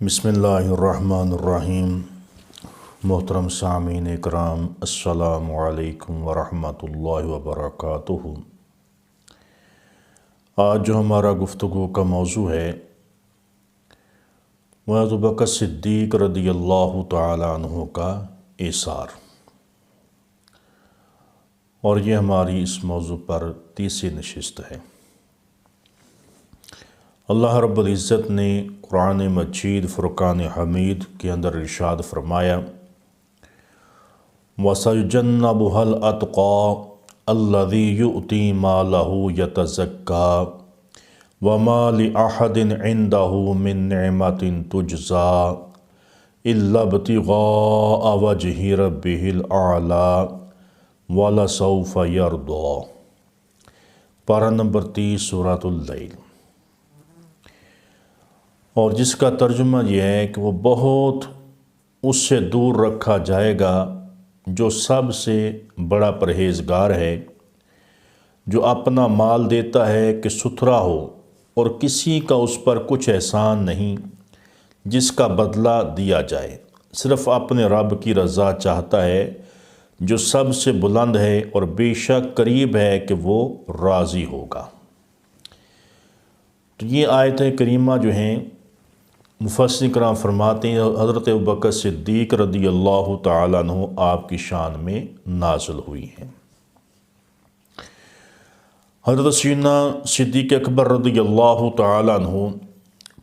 بسم اللہ الرحمن الرحیم۔ محترم سامعین اکرام، السلام علیکم ورحمۃ اللہ وبرکاتہ۔ آج جو ہمارا گفتگو کا موضوع ہے وہ ابو بکر صدیق رضی اللہ تعالیٰ عنہ کا ایثار، اور یہ ہماری اس موضوع پر تیسری نشست ہے۔ اللہ رب العزت نے قرآن مجید فرقان حمید کے اندر ارشاد فرمایا، وَسَيُجَنَّبُهَا الْأَتْقَى الَّذِي يُؤْتِي مَالَهُ يَتَزَكَّى وَمَا لِأَحَدٍ عِندَهُ مِن نِّعْمَةٍ تُجْزَى إِلَّا ابْتِغَاءَ وَجْهِ رَبِّهِ الْأَعْلَى وَلَسَوْفَ يَرْضَى۔ پارہ نمبر 30 سورۃ اللیل، اور جس کا ترجمہ یہ ہے کہ وہ بہت اس سے دور رکھا جائے گا جو سب سے بڑا پرہیزگار ہے، جو اپنا مال دیتا ہے کہ ستھرا ہو اور کسی کا اس پر کچھ احسان نہیں جس کا بدلہ دیا جائے، صرف اپنے رب کی رضا چاہتا ہے جو سب سے بلند ہے اور بے شک قریب ہے کہ وہ راضی ہوگا۔ تو یہ آیت کریمہ جو ہیں، مفسرین کرام فرماتے ہیں حضرت ابو بکر صدیق رضی اللہ تعالیٰ عنہ آپ کی شان میں نازل ہوئی ہیں۔ حضرت سیدنا صدیق اکبر رضی اللہ تعالیٰ عنہ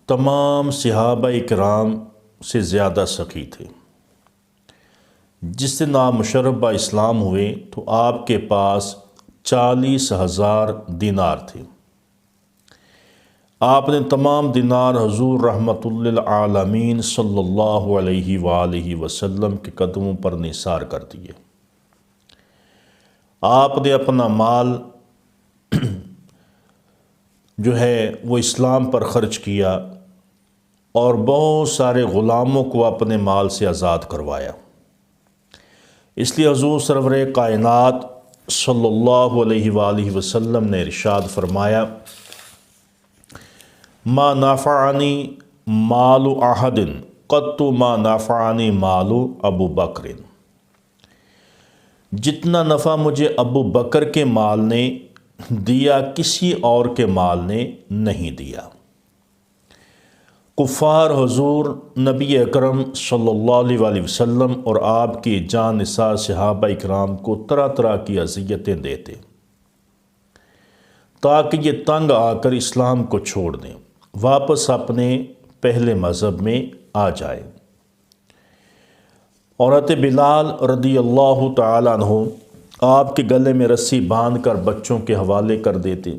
تمام صحابہ کرام سے زیادہ سخی تھے۔ جس دن آپ مشرف اسلام ہوئے تو آپ کے پاس 40,000 دینار تھے۔ آپ نے تمام دینار حضور رحمت للعالمین صلی اللہ علیہ وآلہ وسلم کے قدموں پر نثار کر دیے۔ آپ نے اپنا مال جو ہے وہ اسلام پر خرچ کیا اور بہت سارے غلاموں کو اپنے مال سے آزاد کروایا۔ اس لیے حضور سرور کائنات صلی اللہ علیہ وآلہ وسلم نے ارشاد فرمایا، ما نافعنی مال احد قط ما نافعنی مال ابو بکر۔ جتنا نفع مجھے ابو بکر کے مال نے دیا کسی اور کے مال نے نہیں دیا۔ کفار حضور نبی اکرم صلی اللہ علیہ وآلہ وسلم اور آپ کی جان نثار صحابہ اکرام کو طرح طرح کی اذیتیں دیتے تاکہ یہ تنگ آ کر اسلام کو چھوڑ دیں، واپس اپنے پہلے مذہب میں آ جائے۔ حضرت بلال رضی اللہ تعالیٰ عنہ آپ کے گلے میں رسی باندھ کر بچوں کے حوالے کر دیتے،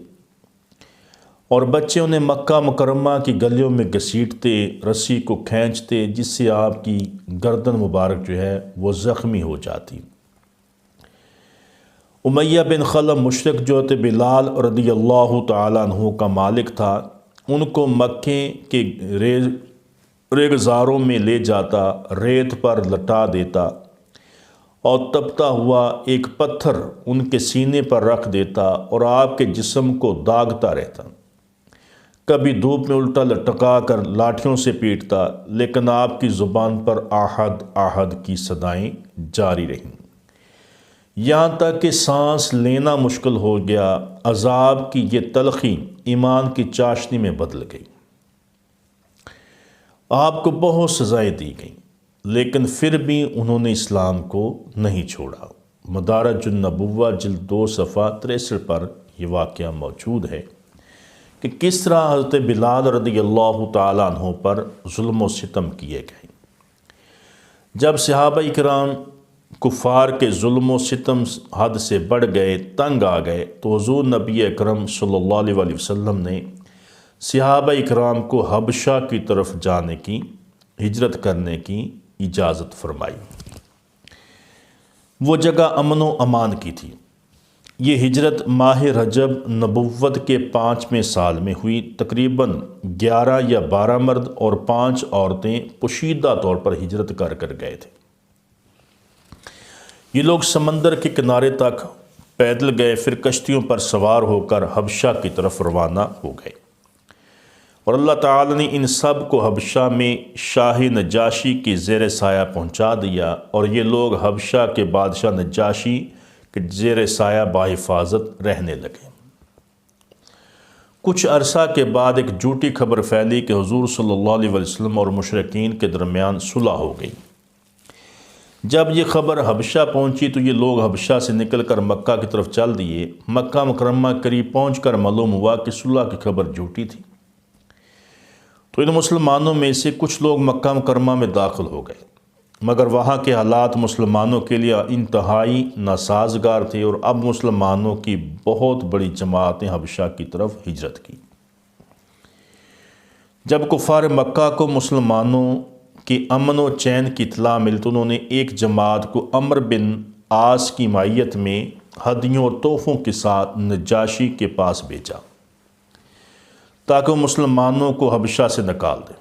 اور بچے انہیں مکہ مکرمہ کی گلیوں میں گھسیٹتے، رسی کو کھینچتے، جس سے آپ کی گردن مبارک جو ہے وہ زخمی ہو جاتی۔ امیہ بن خلف مشرک جو تھے بلال رضی اللہ تعالیٰ عنہ کا مالک تھا، ان کو مکے کے ریگزاروں میں لے جاتا، ریت پر لٹا دیتا اور تپتا ہوا ایک پتھر ان کے سینے پر رکھ دیتا اور آپ کے جسم کو داغتا رہتا۔ کبھی دھوپ میں الٹا لٹکا کر لاٹھیوں سے پیٹتا، لیکن آپ کی زبان پر آہد آہد کی صدائیں جاری رہیں، یہاں تک کہ سانس لینا مشکل ہو گیا۔ عذاب کی یہ تلخی ایمان کی چاشنی میں بدل گئی۔ آپ کو بہت سزائیں دی گئیں، لیکن پھر بھی انہوں نے اسلام کو نہیں چھوڑا۔ مدارج النبوہ جلد 2 صفحہ 63 پر یہ واقعہ موجود ہے کہ کس طرح حضرت بلال رضی اللہ تعالیٰ عنہ پر ظلم و ستم کیے گئے۔ جب صحابہ کرام کفار کے ظلم و ستم حد سے بڑھ گئے، تنگ آ گئے، تو حضور نبی اکرم صلی اللہ علیہ وآلہ وسلم نے صحابہ اکرام کو حبشہ کی طرف جانے کی، ہجرت کرنے کی اجازت فرمائی۔ وہ جگہ امن و امان کی تھی۔ یہ ہجرت ماہ رجب نبوت کے 5ویں سال میں ہوئی۔ تقریباً 11 یا 12 مرد اور 5 عورتیں پوشیدہ طور پر ہجرت کر گئے تھے۔ یہ لوگ سمندر کے کنارے تک پیدل گئے، پھر کشتیوں پر سوار ہو کر حبشہ کی طرف روانہ ہو گئے۔ اور اللہ تعالی نے ان سب کو حبشہ میں شاہ نجاشی کی زیر سایہ پہنچا دیا، اور یہ لوگ حبشہ کے بادشاہ نجاشی کے زیر سایہ بحفاظت رہنے لگے۔ کچھ عرصہ کے بعد ایک جھوٹی خبر پھیلی کہ حضور صلی اللہ علیہ وسلم اور مشرکین کے درمیان صلح ہو گئی۔ جب یہ خبر حبشہ پہنچی تو یہ لوگ حبشہ سے نکل کر مکہ کی طرف چل دیے۔ مکہ مکرمہ قریب پہنچ کر معلوم ہوا کہ صلح کی خبر جھوٹی تھی، تو ان مسلمانوں میں سے کچھ لوگ مکہ مکرمہ میں داخل ہو گئے، مگر وہاں کے حالات مسلمانوں کے لیے انتہائی ناسازگار تھے، اور اب مسلمانوں کی بہت بڑی جماعت نے حبشہ کی طرف ہجرت کی۔ جب کفار مکہ کو مسلمانوں کی امن و چین کی اطلاع ملی تو انہوں نے ایک جماعت کو عمرو بن عاص کی معیت میں ہدیوں اور تحفوں کے ساتھ نجاشی کے پاس بھیجا تاکہ وہ مسلمانوں کو حبشہ سے نکال دیں۔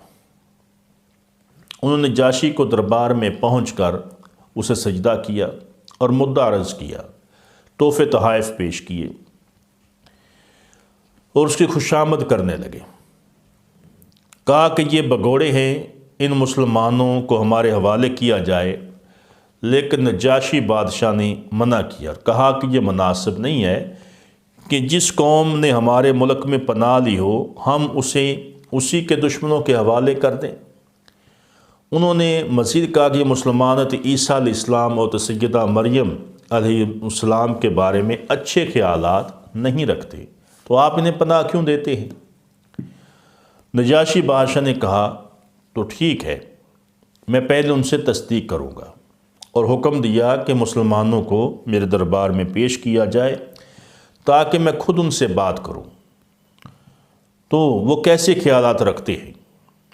انہوں نے نجاشی کو دربار میں پہنچ کر اسے سجدہ کیا اور مدعا عرض کیا، تحفے تحائف پیش کیے اور اس کی خوشامد کرنے لگے۔ کہا کہ یہ بگوڑے ہیں، ان مسلمانوں کو ہمارے حوالے کیا جائے، لیکن نجاشی بادشاہ نے منع کیا اور کہا کہ یہ مناسب نہیں ہے کہ جس قوم نے ہمارے ملک میں پناہ لی ہو ہم اسے اسی کے دشمنوں کے حوالے کر دیں۔ انہوں نے مزید کہا کہ یہ مسلمانت عیسیٰ علیہ السلام اور سیدہ مریم علیہ السلام کے بارے میں اچھے خیالات نہیں رکھتے، تو آپ انہیں پناہ کیوں دیتے ہیں؟ نجاشی بادشاہ نے کہا تو ٹھیک ہے، میں پہلے ان سے تصدیق کروں گا، اور حکم دیا کہ مسلمانوں کو میرے دربار میں پیش کیا جائے تاکہ میں خود ان سے بات کروں تو وہ کیسے خیالات رکھتے ہیں۔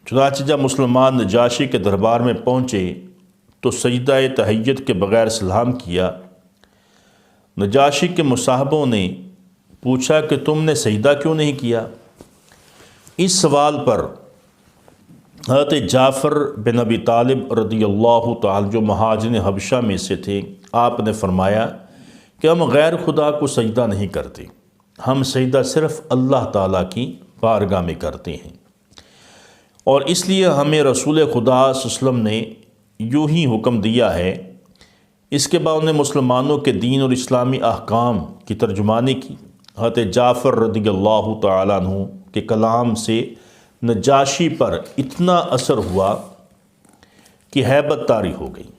چنانچہ جب مسلمان نجاشی کے دربار میں پہنچے تو سجدہ تحیت کے بغیر سلام کیا۔ نجاشی کے مصاحبوں نے پوچھا کہ تم نے سجدہ کیوں نہیں کیا؟ اس سوال پر حضرت جعفر بن ابی طالب رضی اللہ تعالی جو مہاجرین حبشہ میں سے تھے، آپ نے فرمایا کہ ہم غیر خدا کو سجدہ نہیں کرتے، ہم سجدہ صرف اللہ تعالیٰ کی بارگاہ میں کرتے ہیں، اور اس لیے ہمیں رسول خدا صلی اللہ علیہ وسلم نے یوں ہی حکم دیا ہے۔ اس کے بعد انہیں مسلمانوں کے دین اور اسلامی احکام کی ترجمانی کی۔ حضرت جعفر رضی اللہ تعالیٰ عنہ کے کلام سے نجاشی پر اتنا اثر ہوا کہ ہیبت طاری ہو گئی،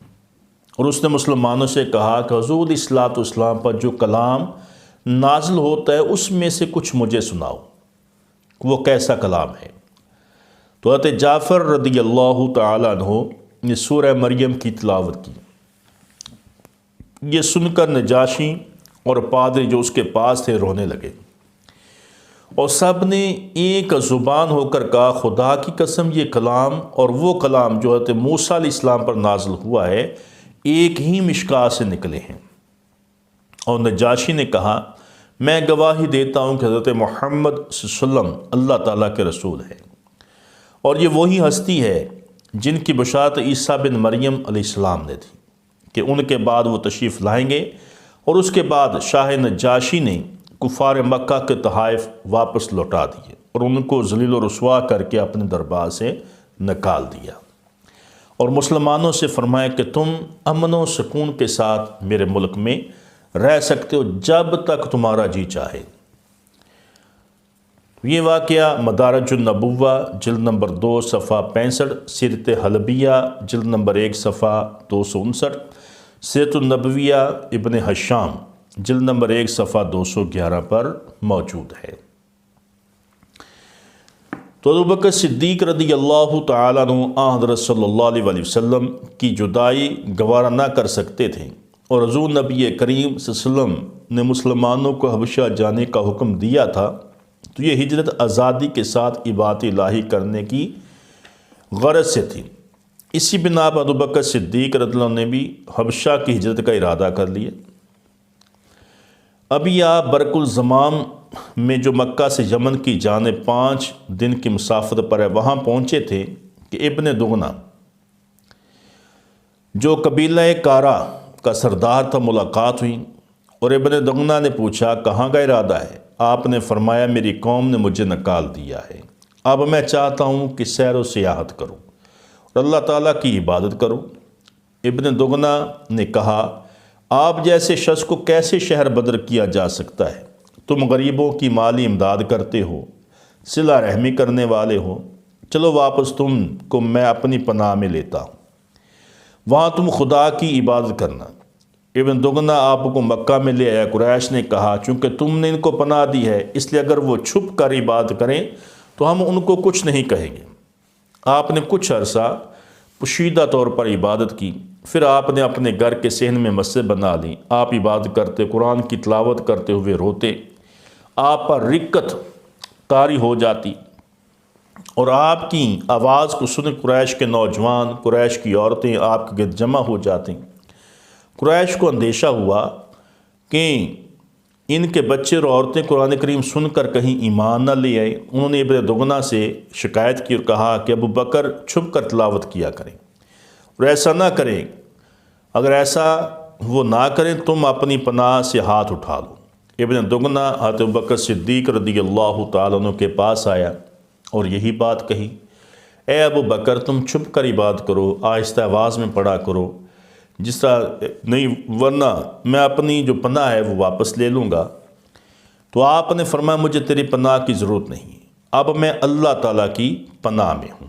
اور اس نے مسلمانوں سے کہا کہ حضور صلوات والسلام پر جو کلام نازل ہوتا ہے اس میں سے کچھ مجھے سناؤ، وہ کیسا کلام ہے؟ تو حضرت جعفر رضی اللہ تعالیٰ عنہ نے سورہ مریم کی تلاوت کی۔ یہ سن کر نجاشی اور پادری جو اس کے پاس تھے رونے لگے، اور سب نے ایک زبان ہو کر کہا خدا کی قسم یہ کلام اور وہ کلام جو حضرت موسیٰ علیہ السلام پر نازل ہوا ہے ایک ہی مشکاہ سے نکلے ہیں۔ اور نجاشی نے کہا میں گواہی دیتا ہوں کہ حضرت محمد صلی اللہ علیہ وسلم اللہ تعالیٰ کے رسول ہے، اور یہ وہی ہستی ہے جن کی بشارت عیسیٰ بن مریم علیہ السلام نے تھی کہ ان کے بعد وہ تشریف لائیں گے۔ اور اس کے بعد شاہ نجاشی نے کفار مکہ کے تحائف واپس لوٹا دیے اور ان کو ذلیل و رسوا کر کے اپنے دربار سے نکال دیا، اور مسلمانوں سے فرمایا کہ تم امن و سکون کے ساتھ میرے ملک میں رہ سکتے ہو جب تک تمہارا جی چاہے۔ یہ واقعہ مدارج النبوہ جلد نمبر 2 صفحہ 65، سیرت حلبیہ جلد نمبر 1 صفحہ 259، سیرت النبویہ ابن حشام جلد نمبر 1 صفحہ 211 پر موجود ہے۔ تو ابوبکر صدیق رضی اللہ تعالیٰ عنہ حضرت صلی اللہ علیہ وسلم کی جدائی گوارہ نہ کر سکتے تھے، اور حضور نبی کریم صلی اللہ علیہ وسلم نے مسلمانوں کو حبشہ جانے کا حکم دیا تھا، تو یہ ہجرت آزادی کے ساتھ عبادت الہی کرنے کی غرض سے تھی۔ اسی بنا پر ابوبکر صدیق رضی اللہ عنہ نے بھی حبشہ کی ہجرت کا ارادہ کر لیا۔ ابھی آپ برق الزمام میں جو مکہ سے یمن کی جانب 5 دن کی مسافت پر ہے وہاں پہنچے تھے کہ ابن دغنہ جو قبیلہ کارا کا سردار تھا ملاقات ہوئی، اور ابن دغنہ نے پوچھا کہاں کا ارادہ ہے؟ آپ نے فرمایا میری قوم نے مجھے نکال دیا ہے، اب میں چاہتا ہوں کہ سیر و سیاحت کروں اور اللہ تعالیٰ کی عبادت کروں۔ ابن دگنا نے کہا، آپ جیسے شخص کو کیسے شہر بدر کیا جا سکتا ہے؟ تم غریبوں کی مالی امداد کرتے ہو، صلہ رحمی کرنے والے ہو، چلو واپس تم کو میں اپنی پناہ میں لیتا ہوں، وہاں تم خدا کی عبادت کرنا۔ ابن دگنا آپ کو مکہ میں لے آیا۔ قریش نے کہا، چونکہ تم نے ان کو پناہ دی ہے اس لیے اگر وہ چھپ کر عبادت کریں تو ہم ان کو کچھ نہیں کہیں گے۔ آپ نے کچھ عرصہ پوشیدہ طور پر عبادت کی، پھر آپ نے اپنے گھر کے صحن میں مسجد بنا لی۔ آپ عبادت کرتے، قرآن کی تلاوت کرتے ہوئے روتے، آپ پر رقت طاری ہو جاتی اور آپ کی آواز کو سن قریش کے نوجوان، قریش کی عورتیں آپ کے گرد جمع ہو جاتی۔ قریش کو اندیشہ ہوا کہ ان کے بچے اور عورتیں قرآن کریم سن کر کہیں ایمان نہ لے آئے۔ انہوں نے ابن دگنا سے شکایت کی اور کہا کہ ابو بکر چھپ کر تلاوت کیا کریں اور ایسا نہ کریں، اگر ایسا وہ نہ کریں تم اپنی پناہ سے ہاتھ اٹھا لو۔ ابن دگنا حضرت ابو بکر صدیق رضی اللہ تعالیٰ عنہ کے پاس آیا اور یہی بات کہی، اے ابو بکر تم چھپ کر عبادت کرو، آہستہ آواز میں پڑھا کرو، جس طرح نہیں ورنہ میں اپنی جو پناہ ہے وہ واپس لے لوں گا۔ تو آپ نے فرمایا، مجھے تیری پناہ کی ضرورت نہیں، اب میں اللہ تعالیٰ کی پناہ میں ہوں۔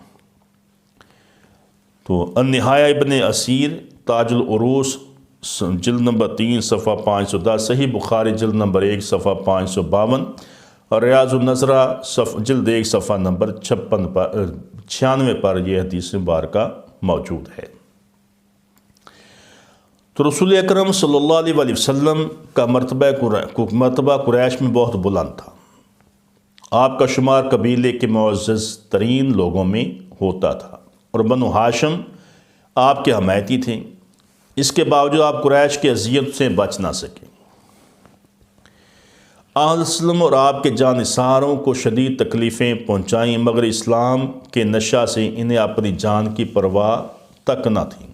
تو النہایہ ابن اسیر، تاج العروس جلد نمبر 3 صفحہ 510، صحیح بخاری جلد نمبر 1 صفحہ 552 اور ریاض النظرہ جلد 1 صفحہ نمبر 96 پر یہ حدیث مبارکہ موجود ہے۔ تو رسول اکرم صلی اللہ علیہ وآلہ وسلم کا مرتبہ قریش میں بہت بلند تھا۔ آپ کا شمار قبیلے کے معزز ترین لوگوں میں ہوتا تھا اور بنو ہاشم آپ کے حمایتی تھے۔ اس کے باوجود آپ قریش کی اذیت سے بچ نہ سکے۔ آن علیہ وسلم اور آپ کے جانثاروں کو شدید تکلیفیں پہنچائیں، مگر اسلام کے نشہ سے انہیں اپنی جان کی پرواہ تک نہ تھی۔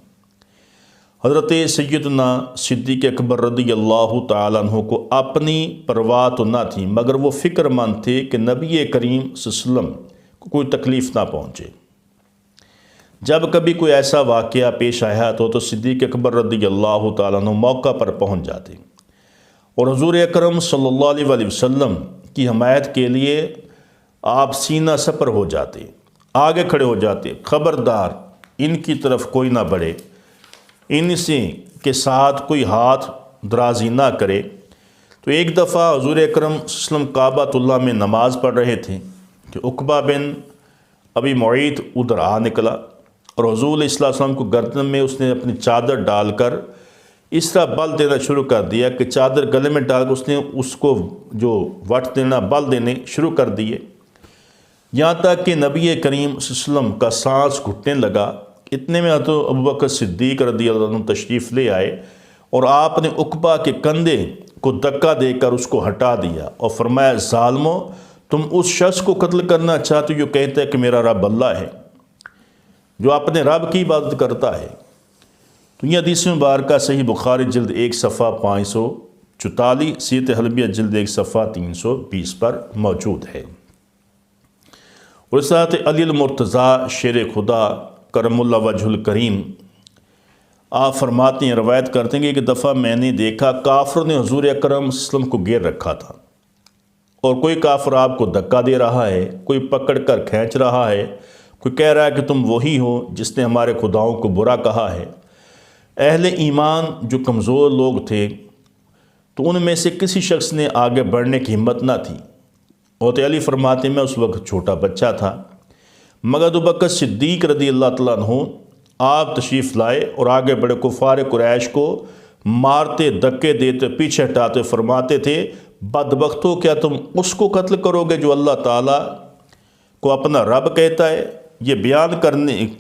حضرت سیدنا صدیق اکبر رضی اللہ تعالیٰ عنہ کو اپنی پرواہ تو نہ تھی، مگر وہ فکر مند تھے کہ نبی کریم صلی اللہ علیہ وسلم کو کوئی تکلیف نہ پہنچے۔ جب کبھی کوئی ایسا واقعہ پیش آیا تو صدیق اکبر رضی اللہ تعالیٰ عنہ موقع پر پہنچ جاتے اور حضور اکرم صلی اللہ علیہ وآلہ وسلم کی حمایت کے لیے آپ سینہ سپر ہو جاتے، آگے کھڑے ہو جاتے، خبردار ان کی طرف کوئی نہ بڑھے، ان سے کے ساتھ کوئی ہاتھ درازی نہ کرے۔ تو ایک دفعہ حضور اکرم صلی اللہ علیہ وسلم کعبۃ اللہ میں نماز پڑھ رہے تھے کہ عقبہ بن ابی معیط ادھر آ نکلا اور حضور علیہ السلام کو گردن میں اس نے اپنی چادر ڈال کر اس طرح بل دینا شروع کر دیا کہ چادر گلے میں ڈال کر اس نے اس کو جو وٹ دینا، بل دینے شروع کر دیے، یہاں تک کہ نبی کریم صلی اللہ علیہ وسلم کا سانس گھٹنے لگا۔ اتنے میں تو ابو بکر صدیق رضی اللہ عنہ تشریف لے آئے اور آپ نے عقبہ کے کندھے کو دھکا دے کر اس کو ہٹا دیا اور فرمایا، ظالمو تم اس شخص کو قتل کرنا چاہتے ہو جو کہتا ہے کہ میرا رب اللہ ہے، جو اپنے رب کی عبادت کرتا ہے۔ تو یہ حدیث مبارکہ صحیح بخاری جلد 1 صفحہ 544، سیرت حلبیہ جلد 1 صفحہ 320 پر موجود ہے۔ اور اس طرح علی المرتضیٰ شیر خدا کرم اللہ وجہ الکریم آپ فرماتے ہیں، روایت کرتے ہیں کہ ایک دفعہ میں نے دیکھا کافر نے حضور اکرم صلی اللہ علیہ وسلم کو گھیر رکھا تھا اور کوئی کافر آپ کو دھکا دے رہا ہے، کوئی پکڑ کر کھینچ رہا ہے، کوئی کہہ رہا ہے کہ تم وہی ہو جس نے ہمارے خداؤں کو برا کہا ہے۔ اہل ایمان جو کمزور لوگ تھے تو ان میں سے کسی شخص نے آگے بڑھنے کی ہمت نہ تھی۔ حضرت علی فرماتے ہیں، میں اس وقت چھوٹا بچہ تھا، مگر ابو بکر صدیق رضی اللہ تعالیٰ عنہ آپ تشریف لائے اور آگے بڑے کفار قریش کو مارتے، دھکے دیتے، پیچھے ہٹاتے، فرماتے تھے، بدبختو کیا تم اس کو قتل کرو گے جو اللہ تعالیٰ کو اپنا رب کہتا ہے؟ یہ بیان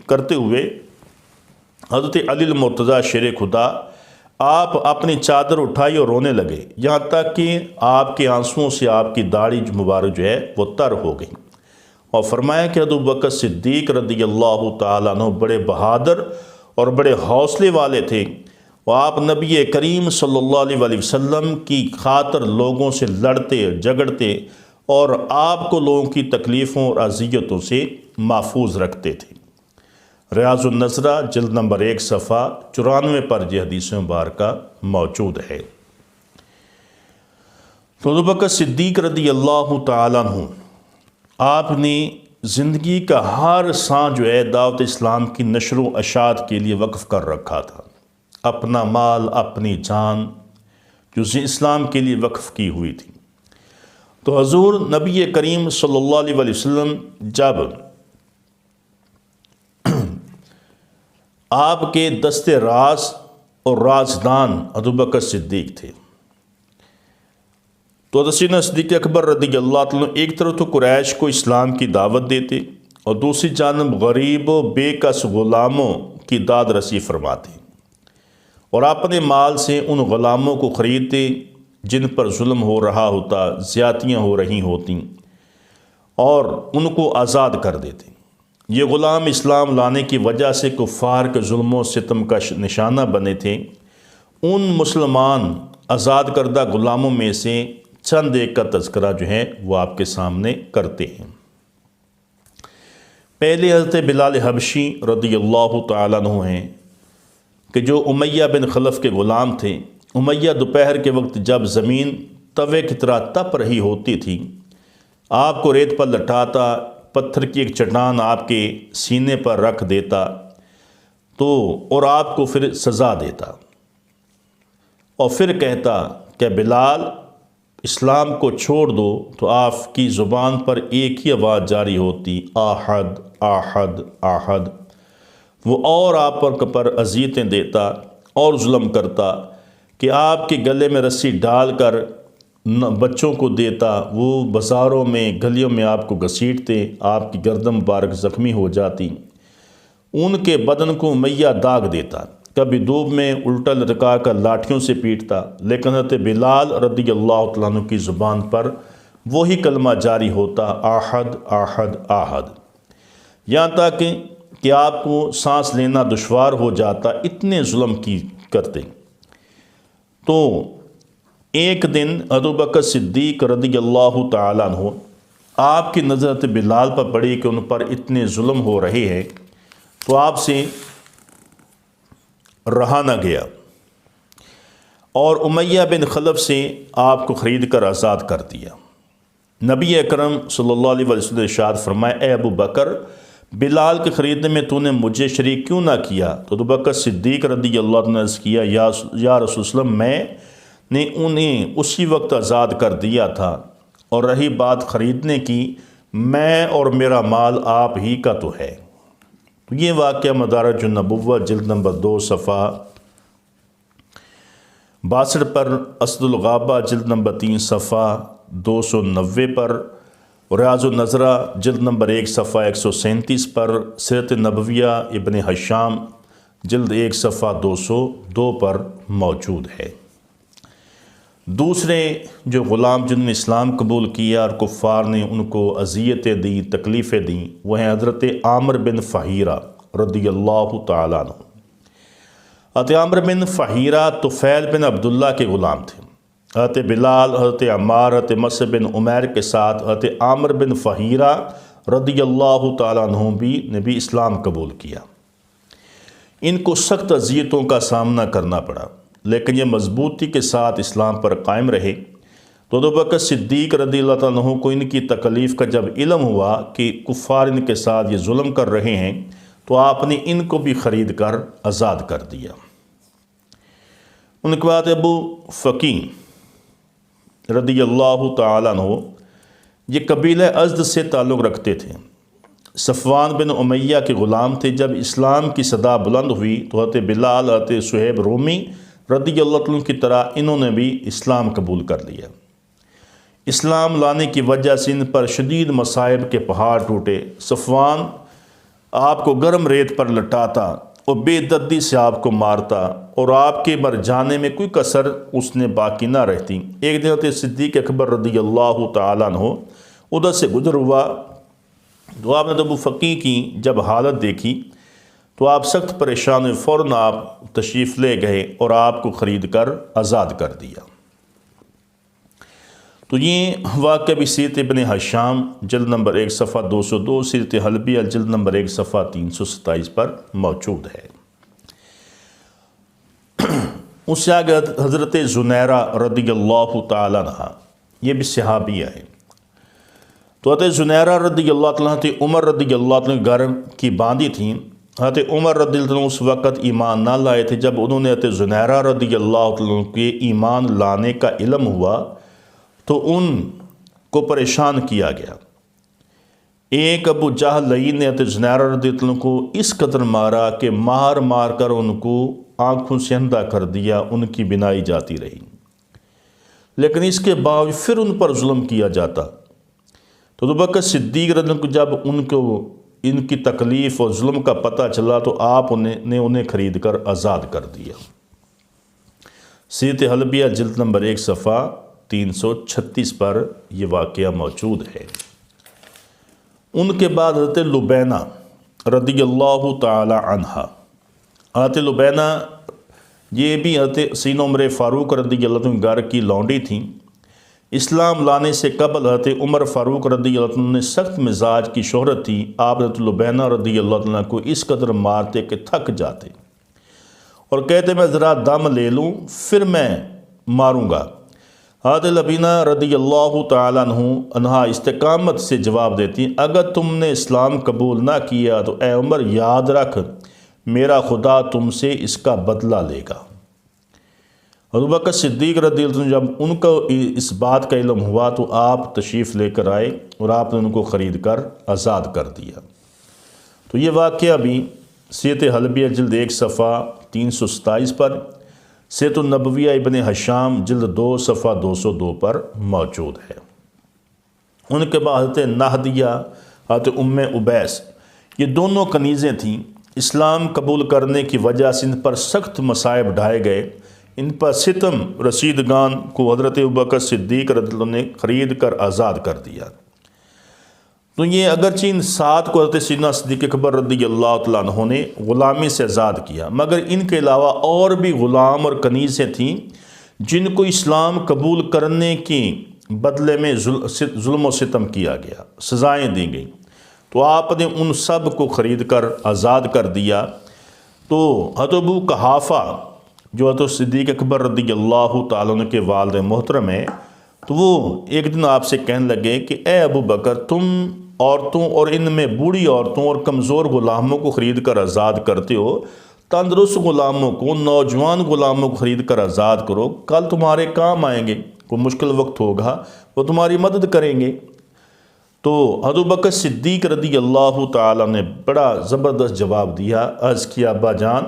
کرتے ہوئے حضرت علی المرتضیٰ شیر خدا آپ اپنی چادر اٹھائی اور رونے لگے، یہاں تک کہ آپ کے آنسوؤں سے آپ کی داڑھی مبارک جو ہے وہ تر ہو گئی، اور فرمایا کہ ابو بکر صدیق رضی اللہ تعالیٰ عنہ بڑے بہادر اور بڑے حوصلے والے تھے، اور آپ نبی کریم صلی اللہ علیہ وآلہ وسلم کی خاطر لوگوں سے لڑتے، جھگڑتے اور آپ کو لوگوں کی تکلیفوں اور اذیتوں سے محفوظ رکھتے تھے۔ ریاض النظرہ جلد نمبر 1 صفحہ 94 پر یہ حدیث مبارکہ موجود ہے۔ تو ابو بکر صدیق رضی اللہ تعالیٰ عنہ، آپ نے زندگی کا ہر سانس جو ہے دعوت اسلام کی نشر و اشاعت کے لیے وقف کر رکھا تھا۔ اپنا مال، اپنی جان جو اسلام کے لیے وقف کی ہوئی تھی۔ تو حضور نبی کریم صلی اللہ علیہ وسلم جب آپ کے دست راز اور رازدان ابو بکر صدیق تھے، تو سیدنا صدیق اکبر رضی اللہ تعالیٰ ایک طرف تو قریش کو اسلام کی دعوت دیتے اور دوسری جانب غریب و بے کس غلاموں کی داد رسی فرماتے اور اپنے مال سے ان غلاموں کو خریدتے جن پر ظلم ہو رہا ہوتا، زیادتیاں ہو رہی ہوتیں، اور ان کو آزاد کر دیتے۔ یہ غلام اسلام لانے کی وجہ سے کفار کے ظلم و ستم کا نشانہ بنے تھے۔ ان مسلمان آزاد کردہ غلاموں میں سے چند ایک کا تذکرہ جو ہے وہ آپ کے سامنے کرتے ہیں۔ پہلے حضرت بلال حبشی رضی اللہ تعالیٰ عنہ ہیں کہ جو امیہ بن خلف کے غلام تھے۔ امیہ دوپہر کے وقت جب زمین توے کی طرح تپ رہی ہوتی تھی، آپ کو ریت پر لٹاتا، پتھر کی ایک چٹان آپ کے سینے پر رکھ دیتا تو اور آپ کو پھر سزا دیتا اور پھر کہتا کہ بلال اسلام کو چھوڑ دو، تو آپ کی زبان پر ایک ہی آواز جاری ہوتی، آحد آحد آحد۔ وہ اور آپ پر اذیتیں دیتا اور ظلم کرتا کہ آپ کے گلے میں رسی ڈال کر بچوں کو دیتا، وہ بازاروں میں گلیوں میں آپ کو گھسیٹتے، آپ کی گردن مبارک زخمی ہو جاتی، ان کے بدن کو امیہ داغ دیتا، کبھی دھوپ میں الٹا لٹکا کر لاٹھیوں سے پیٹتا، لیکن حضرت بلال رضی اللہ تعالیٰ عنہ کی زبان پر وہی کلمہ جاری ہوتا، آحد آحد آحد، یہاں تک کہ آپ کو سانس لینا دشوار ہو جاتا، اتنے ظلم کی کرتے۔ تو ایک دن ابو بکر صدیق رضی اللہ تعالیٰ عنہ آپ کی نظر حضرت بلال پر پڑی کہ ان پر اتنے ظلم ہو رہے ہیں، تو آپ سے رہا نہ گیا اور امیہ بن خلف سے آپ کو خرید کر آزاد کر دیا۔ نبی اکرم صلی اللہ علیہ وسلم نے ارشاد فرمایا، اے ابو بکر، بلال کے خریدنے میں تو نے مجھے شریک کیوں نہ کیا؟ تو ابو بکر صدیق رضی اللہ عنہ نے عرض کیا، یا رسول اللہ، میں نے انہیں اسی وقت آزاد کر دیا تھا، اور رہی بات خریدنے کی، میں اور میرا مال آپ ہی کا تو ہے۔ تو یہ واقعہ مدارج النبوہ جلد نمبر 2 صفحہ 62 پر، اسد الغابہ جلد نمبر 3 صفحہ 290 پر، ریاض النظرہ جلد نمبر 1 صفحہ 137 پر، سیرت نبویہ ابن ہشام جلد 1 صفحہ 202 پر موجود ہے۔ دوسرے جو غلام جنہوں نے اسلام قبول کیا اور کفار نے ان کو اذیتیں دیں، تکلیفیں دیں، وہ ہیں حضرت عامر بن فہیرہ رضی اللہ تعالیٰ عنہ۔ حضرت عامر بن فہیرہ طفیل بن عبداللہ کے غلام تھے۔ حضرت بلال، حضرت عمار، حضرت مصعب بن عمیر کے ساتھ حضرت عامر بن فہیرہ رضی اللہ تعالیٰ عنہ نے بھی اسلام قبول کیا۔ ان کو سخت اذیتوں کا سامنا کرنا پڑا، لیکن یہ مضبوطی کے ساتھ اسلام پر قائم رہے۔ تو ابو بکر صدیق رضی اللہ تعالیٰ عنہ کو ان کی تکلیف کا جب علم ہوا کہ کفار ان کے ساتھ یہ ظلم کر رہے ہیں، تو آپ نے ان کو بھی خرید کر آزاد کر دیا۔ ان کے بعد ابو فقی رضی اللہ تعالیٰ عنہ یہ قبیلہ ازد سے تعلق رکھتے تھے، صفوان بن امیہ کے غلام تھے۔ جب اسلام کی صدا بلند ہوئی تو حضرت بلال، حضرت صہیب رومی رضی اللہ عنہ کی طرح انہوں نے بھی اسلام قبول کر لیا۔ اسلام لانے کی وجہ سے ان پر شدید مصائب کے پہاڑ ٹوٹے۔ صفوان آپ کو گرم ریت پر لٹاتا اور بے دردی سے آپ کو مارتا، اور آپ کے مر جانے میں کوئی کسر اس نے باقی نہ رہتی۔ ایک دن حضرت صدیق اکبر رضی اللہ تعالیٰ عنہ ادھر سے گزر ہوا تو آپ نے ابو فقی کی جب حالت دیکھی تو آپ سخت پریشان ہوئے، فوراً آپ تشریف لے گئے اور آپ کو خرید کر آزاد کر دیا۔ تو یہ واقعہ بھی سیرت ابن ہشام جلد نمبر 1 صفحہ 202، سیرت حلبیہ جلد نمبر 1 صفحہ 327 پر موجود ہے۔ اس سے آگے حضرت زنیرہ رضی اللہ تعالیٰ عنہ، یہ بھی صحابیہ ہے۔ تو حضرت زنیرہ رضی اللہ تعالیٰ عنہ عمر رضی اللہ تعالیٰ گھر کی باندھی تھیں۔ حضرت عمر رضی اللہ عنہ اس وقت ایمان نہ لائے تھے۔ جب انہوں نے حضرت زنیرہ رضی اللہ تعالیٰ کے ایمان لانے کا علم ہوا تو ان کو پریشان کیا گیا۔ ایک ابو جہل لعین نے حضرت زنیرہ رضی اللہ عنہ کو اس قدر مارا کہ مار مار کر ان کو آنکھوں سے اندھا کر دیا، ان کی بینائی جاتی رہی۔ لیکن اس کے باوجود پھر ان پر ظلم کیا جاتا۔ تو ابو بکر صدیق رضی اللہ عنہ کو جب ان کی تکلیف اور ظلم کا پتہ چلا تو آپ نے انہیں خرید کر آزاد کر دیا۔ سیرت حلبیہ جلد نمبر 1 صفحہ 336 پر یہ واقعہ موجود ہے۔ ان کے بعد حضرت لبینہ رضی اللہ تعالی عنہ، حضرت لبینہ یہ بھی حضرت سین عمر فاروق رضی اللہ عنہ گھر کی لونڈی تھیں۔ اسلام لانے سے قبل حضرت عمر فاروق رضی اللہ عنہ نے سخت مزاج کی شہرت تھی۔ آپ حضرت لبینہ رضی اللہ عنہ کو اس قدر مارتے کہ تھک جاتے اور کہتے میں ذرا دم لے لوں پھر میں ماروں گا۔ حضرت لبینہ رضی اللہ تعالیٰ عنہ استقامت سے جواب دیتی، اگر تم نے اسلام قبول نہ کیا تو اے عمر یاد رکھ میرا خدا تم سے اس کا بدلہ لے گا۔ ابو بکر صدیق رضی اللہ عنہ جب ان کو اس بات کا علم ہوا تو آپ تشریف لے کر آئے اور آپ نے ان کو خرید کر آزاد کر دیا۔ تو یہ واقعہ بھی سیرت حلبیہ جلد 1 صفحہ 327 پر، سیرت النبویہ ابن ہشام جلد 2 صفحہ 202 پر موجود ہے۔ ان کے بعد حضرت نہدیہ، حضرت ام عبیس، یہ دونوں کنیزیں تھیں۔ اسلام قبول کرنے کی وجہ سے ان پر سخت مصائب ڈھائے گئے۔ ان پر ستم رسیدگان کو حضرت ابوبکر صدیق رضی اللہ عنہ نے خرید کر آزاد کر دیا۔ تو یہ اگرچہ ان 7 کو حضرت سیدنا صدیق اکبر رضی اللہ تعالیٰ عنہ نے غلامی سے آزاد کیا، مگر ان کے علاوہ اور بھی غلام اور کنیزیں تھیں جن کو اسلام قبول کرنے کے بدلے میں ظلم و ستم کیا گیا، سزائیں دی گئیں۔ تو آپ نے ان سب کو خرید کر آزاد کر دیا۔ تو حضرت ابو قحافہ جو حضرت صدیق اکبر رضی اللہ تعالیٰ عنہ کے والد محترم ہیں، تو وہ ایک دن آپ سے کہنے لگے کہ اے ابو بکر، تم عورتوں اور ان میں بوڑھی عورتوں اور کمزور غلاموں کو خرید کر آزاد کرتے ہو، تندرست غلاموں کو، نوجوان غلاموں کو خرید کر آزاد کرو، کل تمہارے کام آئیں گے، کوئی مشکل وقت ہوگا وہ تمہاری مدد کریں گے۔ تو حضرت بکر صدیق رضی اللہ تعالیٰ نے بڑا زبردست جواب دیا، عرض کیا ابا جان،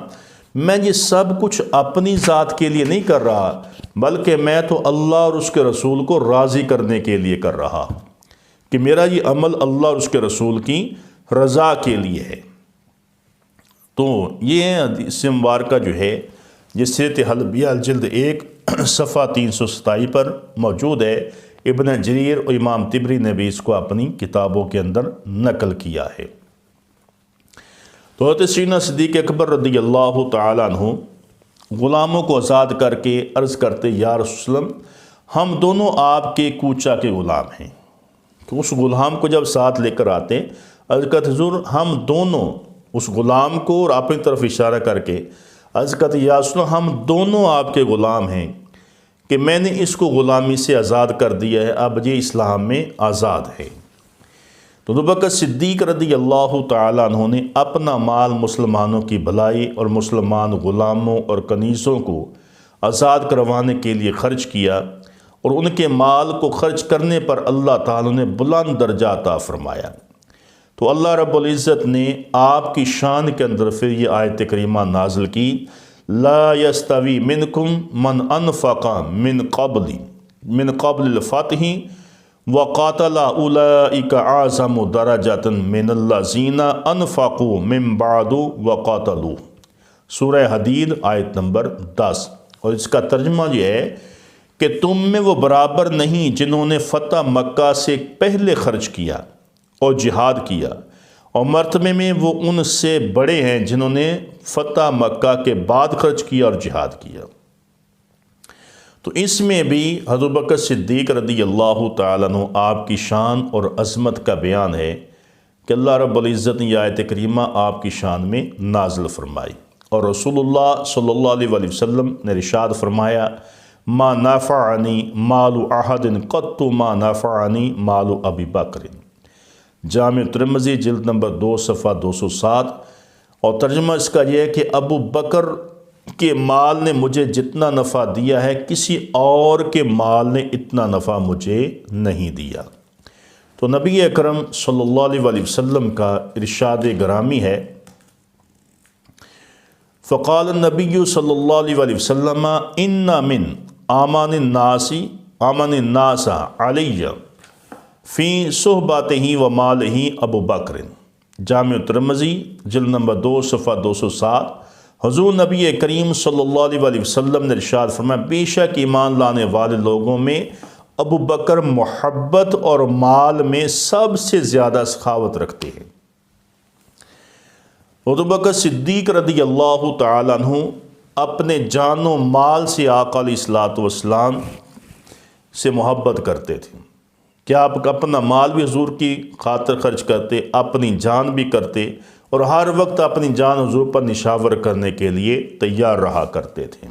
میں یہ سب کچھ اپنی ذات کے لیے نہیں کر رہا، بلکہ میں تو اللہ اور اس کے رسول کو راضی کرنے کے لیے کر رہا کہ میرا یہ عمل اللہ اور اس کے رسول کی رضا کے لیے ہے۔ تو یہ حدیث مبارکہ جو ہے یہ سیرت حلبیہ جلد 1 صفحہ 327 پر موجود ہے۔ ابن جریر اور امام طبری نے بھی اس کو اپنی کتابوں کے اندر نقل کیا ہے۔ تو حضرت سیدنا صدیق اکبر رضی اللہ تعالیٰ عنہ غلاموں کو آزاد کر کے عرض کرتے، یا رسول اللہ، ہم دونوں آپ کے کوچہ کے غلام ہیں۔ تو اس غلام کو جب ساتھ لے کر آتے، عرض کرتے حضور ہم دونوں، اس غلام کو اور اپنی طرف اشارہ کر کے عرض کرتے، یا رسول اللہ، ہم دونوں آپ کے غلام ہیں کہ میں نے اس کو غلامی سے آزاد کر دیا ہے، اب یہ اسلام میں آزاد ہے۔ تو ابو بکر صدیق رضی اللہ تعالیٰ عنہ نے اپنا مال مسلمانوں کی بھلائی اور مسلمان غلاموں اور کنیزوں کو آزاد کروانے کے لیے خرچ کیا، اور ان کے مال کو خرچ کرنے پر اللہ تعالیٰ نے بلند درجہ عطا فرمایا۔ تو اللہ رب العزت نے آپ کی شان کے اندر پھر یہ آیت کریمہ نازل کی، لا یستوی منکم من انفق من قبل الفتح وقاتل اولئک اعظم درجۃ من الذین انفقوا من بعد وقاتلوا، سورہ حدید آیت نمبر 10۔ اور اس کا ترجمہ یہ ہے کہ تم میں وہ برابر نہیں جنہوں نے فتح مکہ سے پہلے خرچ کیا اور جہاد کیا، اور مرتبے میں وہ ان سے بڑے ہیں جنہوں نے فتح مکہ کے بعد خرچ کیا اور جہاد کیا۔ تو اس میں بھی حضرت بکر صدیق رضی اللہ تعالیٰ عنہ آپ کی شان اور عظمت کا بیان ہے کہ اللہ رب العزت نے یہ آیت کریمہ آپ کی شان میں نازل فرمائی، اور رسول اللہ صلی اللہ علیہ وسلم نے ارشاد فرمایا ما نافعنی مال احد قط ما نافعنی مال ابی بکر، جامع ترمذی جلد نمبر 2 صفحہ 207، اور ترجمہ اس کا یہ ہے کہ ابو بکر کے مال نے مجھے جتنا نفع دیا ہے کسی اور کے مال نے اتنا نفع مجھے نہیں دیا۔ تو نبی اکرم صلی اللہ علیہ وسلم کا ارشاد گرامی ہے، فقال النبی صلی اللہ علیہ وسلم ان من آمان الناس علی فی صحبتہ و مالہ ابو بکر، جامع ترمذی جلد نمبر 2 صفحہ 207۔ حضور نبی کریم صلی اللہ علیہ وسلم نے ارشاد فرمایا بے شک ایمان لانے والے لوگوں میں ابو بکر محبت اور مال میں سب سے زیادہ سخاوت رکھتے ہیں۔ ابو بکر صدیق رضی اللہ تعالیٰ عنہ اپنے جان و مال سے آقا علیہ الصلوۃ والسلام سے محبت کرتے تھے کہ آپ اپنا مال بھی حضور کی خاطر خرچ کرتے، اپنی جان بھی کرتے، اور ہر وقت اپنی جان حضور پر نشاور کرنے کے لیے تیار رہا کرتے تھے۔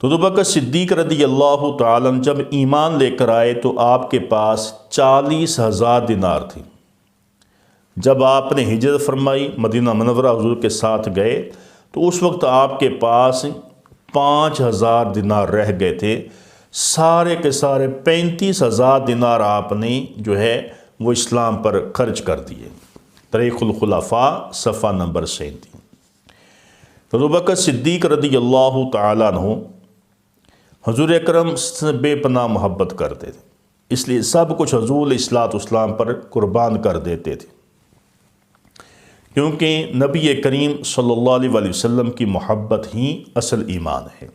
تو ابو بکر صدیق رضی اللہ تعالیٰ عنہ جب ایمان لے کر آئے تو آپ کے پاس 40,000 دینار تھی۔ جب آپ نے ہجرت فرمائی، مدینہ منورہ حضور کے ساتھ گئے، تو اس وقت آپ کے پاس 5,000 دینار رہ گئے تھے۔ سارے کے سارے 35,000 دینار آپ نے جو ہے وہ اسلام پر خرچ کر دیے۔ طریق الخلفاء صفحہ نمبر 37۔ تو ابو بکر صدیق رضی اللہ تعالیٰ عنہ حضور اکرم سے بے پناہ محبت کرتے تھے، اس لیے سب کچھ حضور علیہ الصلوۃ والسلام پر قربان کر دیتے تھے، کیونکہ نبی کریم صلی اللہ علیہ وسلم کی محبت ہی اصل ایمان ہے۔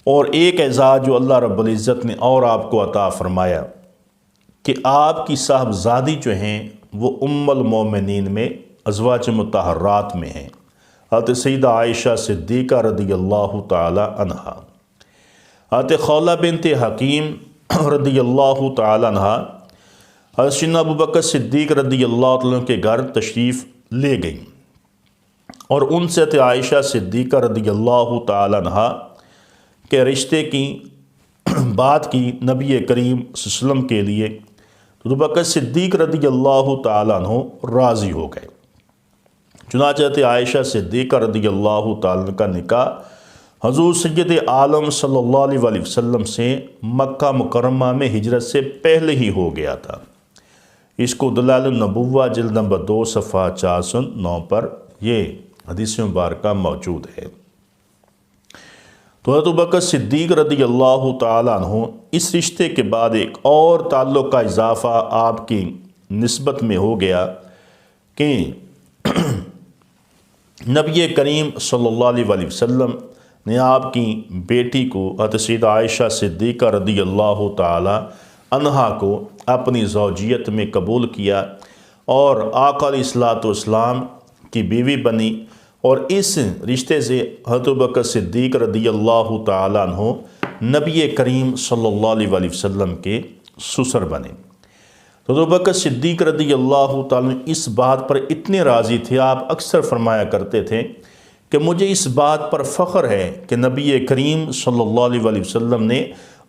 اور ایک اعزاز جو اللہ رب العزت نے اور آپ کو عطا فرمایا کہ آپ کی صاحبزادی جو ہیں وہ ام المومنین میں ازواج مطہرات میں ہیں، حضرت سیدہ عائشہ صدیقہ رضی اللہ تعالی عنہا، حضرت خولہ بنت حکیم رضی اللہ تعالی عنہا حضرت سیدنا ابو بکر صدیق رضی اللہ تعالیٰ کے گھر تشریف لے گئیں، اور ان سے حضرت عائشہ صدیقہ رضی اللہ تعالی عنہا کے رشتے کی بات کی نبی کریم صلی اللہ علیہ وسلم کے لیے، تو ابو بکر صدیق رضی اللہ تعالیٰ عنہ راضی ہو گئے۔ چنانچہ حضرت عائشہ صدیقہ رضی اللہ تعالیٰ عنہ کا نکاح حضور سید عالم صلی اللہ علیہ وسلم سے مکہ مکرمہ میں ہجرت سے پہلے ہی ہو گیا تھا۔ اس کو دلائل النبوہ جلد نمبر 2 صفحہ 409 پر یہ حدیث مبارکہ موجود ہے۔ تو حضرت ابو بکر صدیق رضی اللہ تعالیٰ عنہ اس رشتے کے بعد ایک اور تعلق کا اضافہ آپ کی نسبت میں ہو گیا کہ نبی کریم صلی اللہ علیہ وسلم نے آپ کی بیٹی کو حضرت سیدہ عائشہ صدیقہ رضی اللہ تعالی عنہا کو اپنی زوجیت میں قبول کیا اور آقا علیہ الصلوۃ والسلام کی بیوی بنی، اور اس رشتے سے حضرت ابو بکر صدیق رضی اللہ تعالیٰ عنہ نبی کریم صلی اللہ علیہ وسلم کے سسر بنے۔ تو ابو بکر صدیق رضی اللہ تعالیٰ عنہ اس بات پر اتنے راضی تھے، آپ اکثر فرمایا کرتے تھے کہ مجھے اس بات پر فخر ہے کہ نبی کریم صلی اللہ علیہ وسلم نے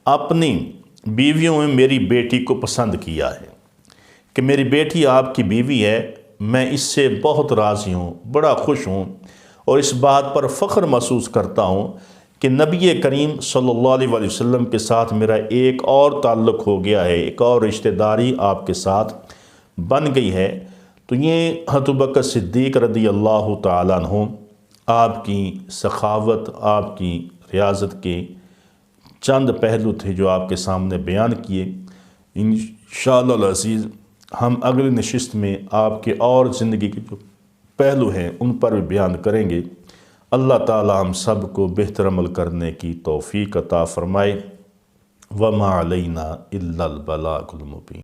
اپنی بیویوں میں میری بیٹی کو پسند کیا ہے، کہ میری بیٹی آپ کی بیوی ہے، میں اس سے بہت راضی ہوں، بڑا خوش ہوں، اور اس بات پر فخر محسوس کرتا ہوں کہ نبی کریم صلی اللہ علیہ وسلم کے ساتھ میرا ایک اور تعلق ہو گیا ہے، ایک اور رشتہ داری آپ کے ساتھ بن گئی ہے۔ تو یہ حضرت ابو بکر صدیق رضی اللہ تعالیٰ عنہ آپ کی سخاوت، آپ کی ریاضت کے چند پہلو تھے جو آپ کے سامنے بیان کیے۔ انشاءاللہ العزیز ہم اگلی نشست میں آپ کے اور زندگی کے جو پہلو ہیں ان پر بھی بیان کریں گے۔ اللہ تعالی ہم سب کو بہتر عمل کرنے کی توفیق عطا فرمائے۔ وما علینا الا البلاغ المبین۔